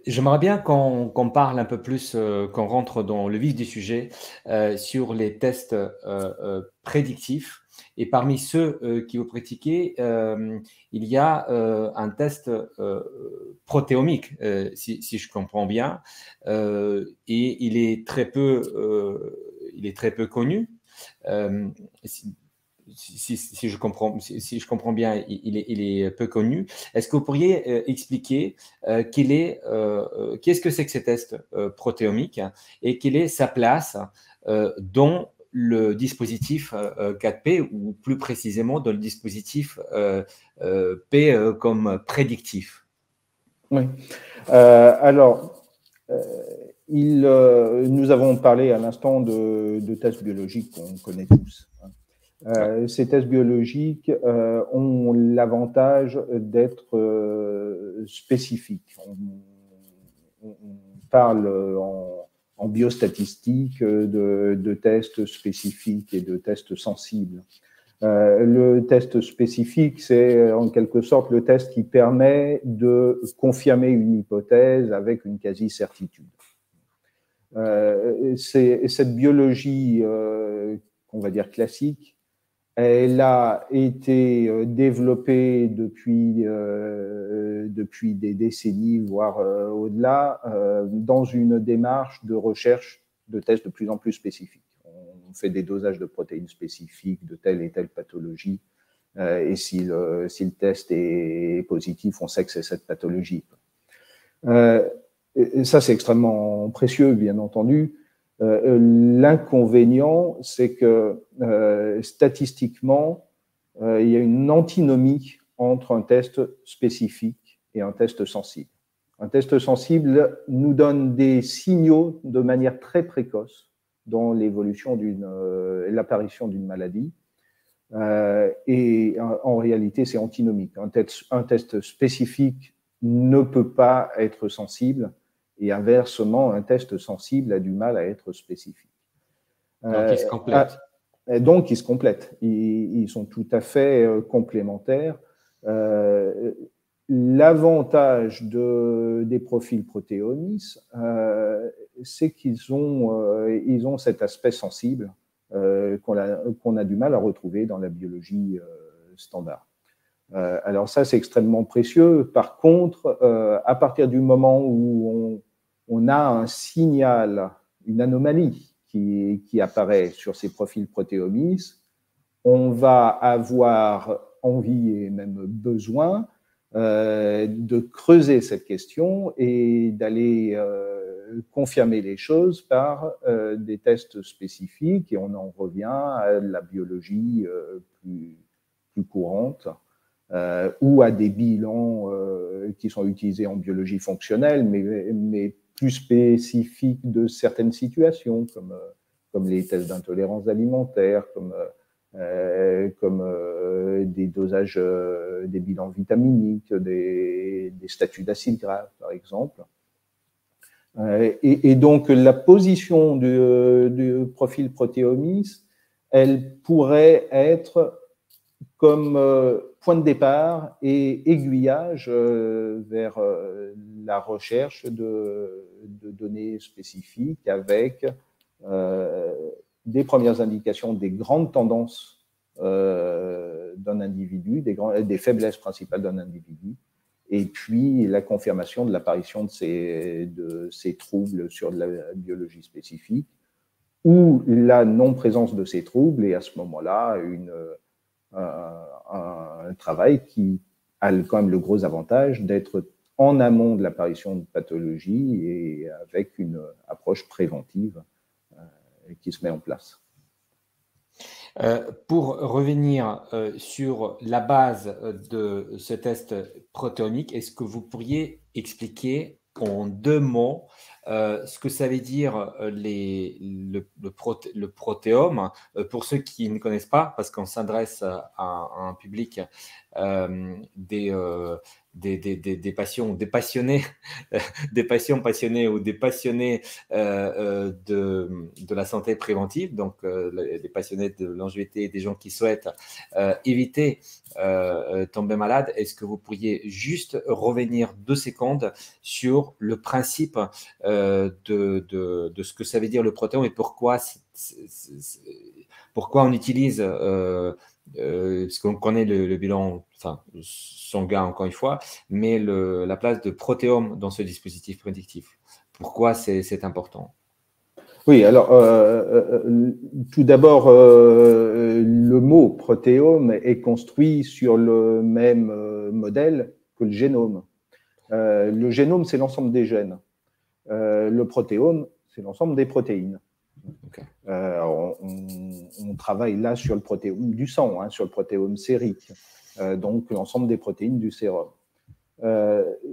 J'aimerais bien qu'on parle un peu plus, qu'on rentre dans le vif du sujet, sur les tests, prédictifs et parmi ceux, que vous pratiquez, il y a, un test, protéomique, si je comprends bien, et il est très peu connu. Hem, si si je comprends bien, il est peu connu. Est-ce que vous pourriez, expliquer, qu'est-ce que c'est que ces tests, protéomiques et quelle est sa place, dans le dispositif, 4P ou plus précisément dans le dispositif, P, comme prédictif? Oui. Alors, euh, nous avons parlé à l'instant de tests biologiques qu'on connaît tous. Ouais. Ces tests biologiques ont l'avantage d'être spécifiques. On parle en biostatistique de tests spécifiques et de tests sensibles. Le test spécifique, c'est en quelque sorte le test qui permet de confirmer une hypothèse avec une quasi-certitude. Cette biologie, qu'on va dire classique, elle a été développée depuis des décennies, voire au-delà, dans une démarche de recherche de tests de plus en plus spécifiques. On fait des dosages de protéines spécifiques de telle et telle pathologie, et si le test est positif, on sait que c'est cette pathologie. Et ça, c'est extrêmement précieux, bien entendu. L'inconvénient, c'est que statistiquement, il y a une antinomie entre un test spécifique et un test sensible. Un test sensible nous donne des signaux de manière très précoce dans l'évolution l'apparition d'une maladie. Et en réalité, c'est antinomique. Un test spécifique ne peut pas être sensible, et inversement, un test sensible a du mal à être spécifique. Donc ils se complètent. Donc, ils se complètent. Ils sont tout à fait complémentaires. L'avantage des profils protéomiques, c'est qu'ils ont cet aspect sensible qu'on a du mal à retrouver dans la biologie standard. Alors ça, c'est extrêmement précieux. Par contre, à partir du moment où on a un signal, une anomalie qui apparaît sur ces profils protéomiques, on va avoir envie et même besoin de creuser cette question et d'aller confirmer les choses par des tests spécifiques, et on en revient à la biologie plus courante, ou à des bilans qui sont utilisés en biologie fonctionnelle, mais plus spécifiques de certaines situations, comme les tests d'intolérance alimentaire, comme des dosages, des bilans vitaminiques, des statuts d'acide grave, par exemple. Et donc, la position du profil protéomique, elle pourrait être comme point de départ et aiguillage vers la recherche de données spécifiques avec des premières indications des grandes tendances d'un individu, des faiblesses principales d'un individu, et puis la confirmation de l'apparition de ces troubles sur la biologie spécifique, ou la non-présence de ces troubles, et à ce moment-là, un travail qui a quand même le gros avantage d'être en amont de l'apparition de pathologies et avec une approche préventive qui se met en place. Pour revenir sur la base de ce test protéomique, est-ce que vous pourriez expliquer en deux mots ce que ça veut dire le protéome pour ceux qui ne connaissent pas, parce qu'on s'adresse à un public des passions, des passionnés, des passions passionnés ou des passionnés de la santé préventive, donc des passionnés de longévité, des gens qui souhaitent éviter tomber malade. Est-ce que vous pourriez juste revenir 2 secondes sur le principe de ce que ça veut dire le protéome et pourquoi, pourquoi on utilise, parce qu'on connaît le bilan enfin, sanguin encore une fois, mais la place de protéome dans ce dispositif prédictif. Pourquoi c'est important? Oui, alors tout d'abord, le mot protéome est construit sur le même modèle que le génome. Le génome, c'est l'ensemble des gènes. Le protéome, c'est l'ensemble des protéines. Okay. On travaille là sur le protéome du sang, hein, sur le protéome sérique, donc l'ensemble des protéines du sérum.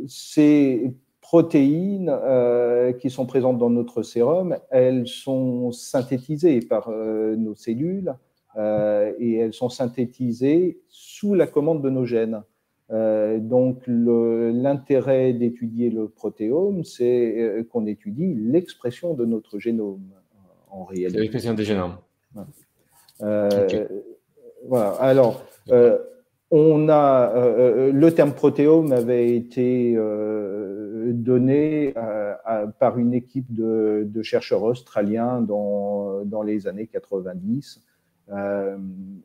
Ces protéines qui sont présentes dans notre sérum, elles sont synthétisées par nos cellules et elles sont synthétisées sous la commande de nos gènes. Donc, l'intérêt d'étudier le protéome, c'est qu'on étudie l'expression de notre génome, en réalité. C'est l'expression des génomes. Okay. Voilà. Alors, le terme protéome avait été donné par une équipe de chercheurs australiens dans les années 90.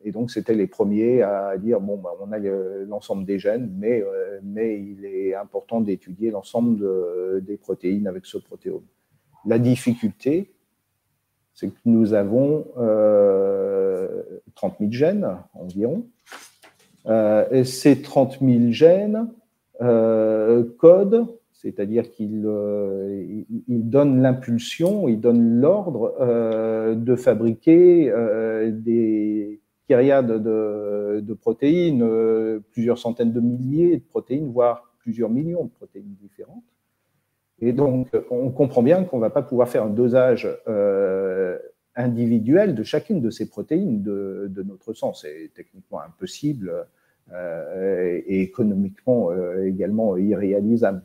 Et donc, c'était les premiers à dire, bon, bah, on a l'ensemble des gènes, mais il est important d'étudier l'ensemble des protéines avec ce protéome. La difficulté, c'est que nous avons 30 000 gènes environ. Et ces 30 000 gènes codent, c'est-à-dire qu'ils donnent l'impulsion, ils donnent l'ordre de fabriquer des kyriades de protéines, plusieurs centaines de milliers de protéines, voire plusieurs millions de protéines différentes. Et donc, on comprend bien qu'on ne va pas pouvoir faire un dosage individuel de chacune de ces protéines de notre sang. C'est techniquement impossible et économiquement également irréalisable.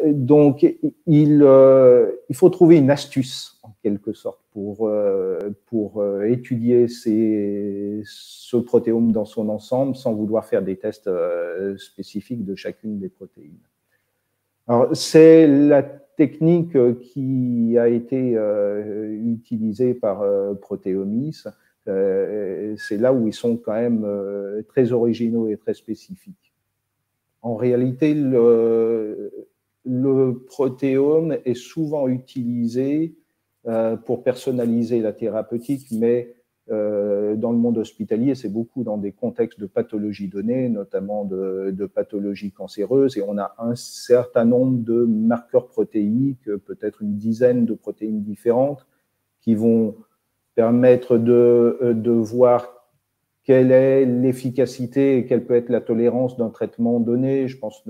Donc, il faut trouver une astuce, en quelque sorte, pour étudier ce protéome dans son ensemble sans vouloir faire des tests spécifiques de chacune des protéines. Alors, c'est la technique qui a été utilisée par Proteomics. C'est là où ils sont quand même très originaux et très spécifiques. En réalité, le protéome est souvent utilisé pour personnaliser la thérapeutique, mais dans le monde hospitalier, c'est beaucoup dans des contextes de pathologies données, notamment de pathologies cancéreuses, et on a un certain nombre de marqueurs protéiques, peut-être une dizaine de protéines différentes, qui vont permettre de voir quelle est l'efficacité et quelle peut être la tolérance d'un traitement donné. Je pense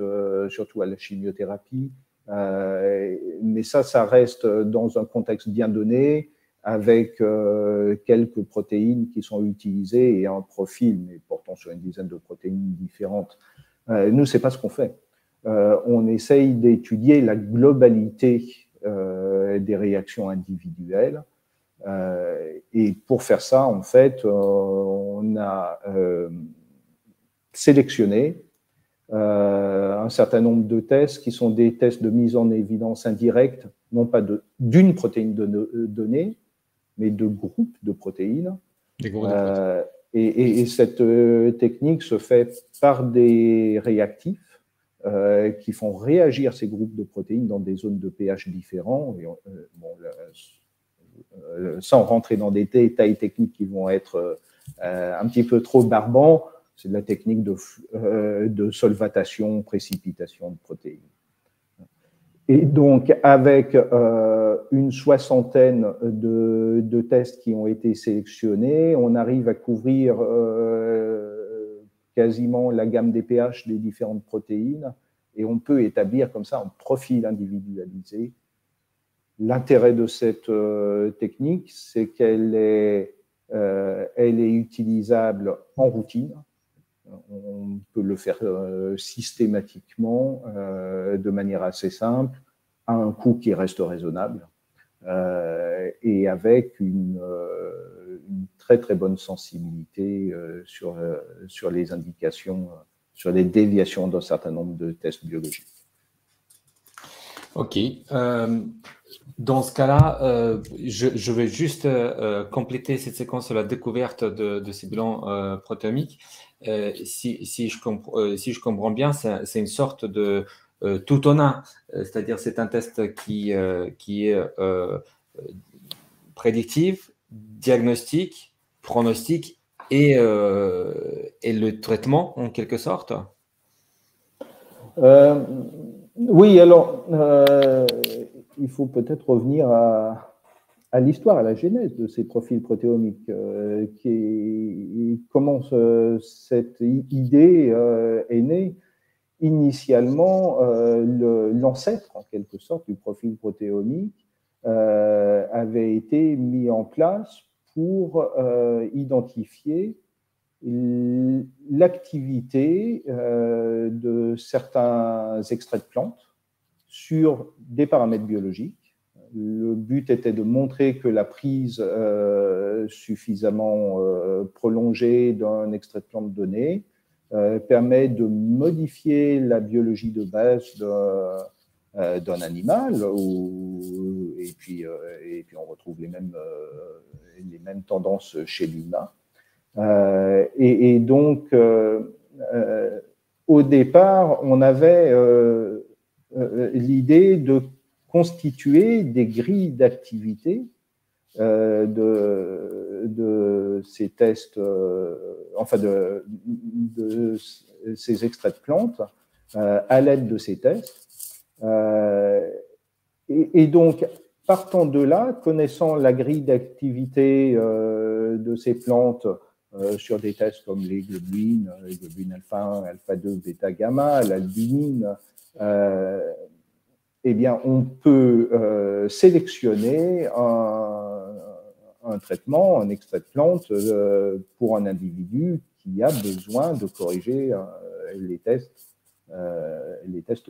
surtout à la chimiothérapie, mais ça reste dans un contexte bien donné, avec quelques protéines qui sont utilisées et un profil, mais portant sur une dizaine de protéines différentes. Nous, c'est pas ce qu'on fait. On essaye d'étudier la globalité des réactions individuelles. Et pour faire ça, en fait, on a sélectionné un certain nombre de tests qui sont des tests de mise en évidence indirecte, non pas d'une protéine donnée, mais de groupes de protéines. Et cette technique se fait par des réactifs qui font réagir ces groupes de protéines dans des zones de pH différents. Et, sans rentrer dans des détails techniques qui vont être un petit peu trop barbants, c'est de la technique de solvatation, précipitation de protéines. Et donc, avec une soixantaine de tests qui ont été sélectionnés, on arrive à couvrir quasiment la gamme des pH des différentes protéines, et on peut établir comme ça un profil individualisé. L'intérêt de cette technique, c'est qu'elle est utilisable en routine. On peut le faire systématiquement, de manière assez simple, à un coût qui reste raisonnable, et avec une très très bonne sensibilité sur les indications, sur les déviations d'un certain nombre de tests biologiques. Ok. Dans ce cas-là, je vais juste compléter cette séquence sur la découverte de ces bilans protéomiques. Si je comprends bien, c'est une sorte de tout en un, c'est-à-dire c'est un test qui est prédictif, diagnostic, pronostic et le traitement en quelque sorte. Oui, alors il faut peut-être revenir à l'histoire, à la genèse de ces profils protéomiques, comment cette idée est née. Initialement, l'ancêtre, en quelque sorte, du profil protéomique avait été mis en place pour identifier l'activité de certains extraits de plantes sur des paramètres biologiques. Le but était de montrer que la prise suffisamment prolongée d'un extrait de plante donné permet de modifier la biologie de base d'un animal, et puis on retrouve les mêmes tendances chez l'humain. Et donc, au départ, on avait l'idée de constituer des grilles d'activité de ces tests, enfin de ces extraits de plantes à l'aide de ces tests. Et donc, partant de là, connaissant la grille d'activité de ces plantes sur des tests comme les globulines alpha 1, alpha 2, bêta, gamma, l'albumine, eh bien, on peut sélectionner un traitement, un extrait de plante pour un individu qui a besoin de corriger les tests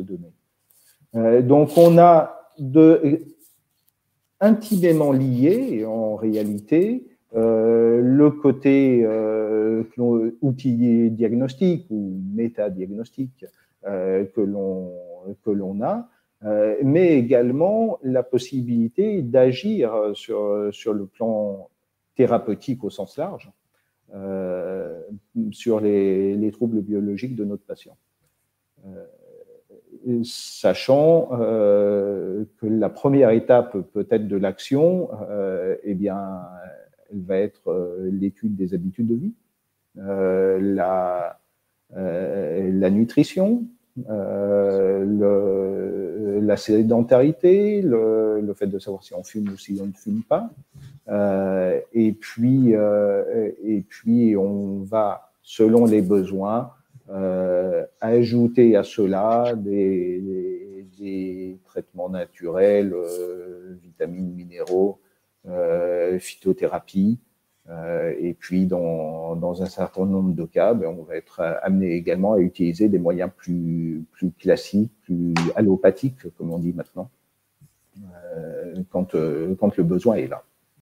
donnés. Donc, on a intimement lié, en réalité, le côté outil diagnostique ou métadiagnostique que l'on a, mais également la possibilité d'agir sur le plan thérapeutique au sens large, sur les troubles biologiques de notre patient. Sachant que la première étape peut-être de l'action, eh bien, elle va être l'étude des habitudes de vie, la nutrition, la sédentarité, le fait de savoir si on fume ou si on ne fume pas, et puis on va, selon les besoins, ajouter à cela des traitements naturels, vitamines, minéraux, phytothérapie, et puis dans un certain nombre de cas, on va être amené également à utiliser des moyens plus classiques, plus allopathiques, comme on dit maintenant, quand le besoin est là.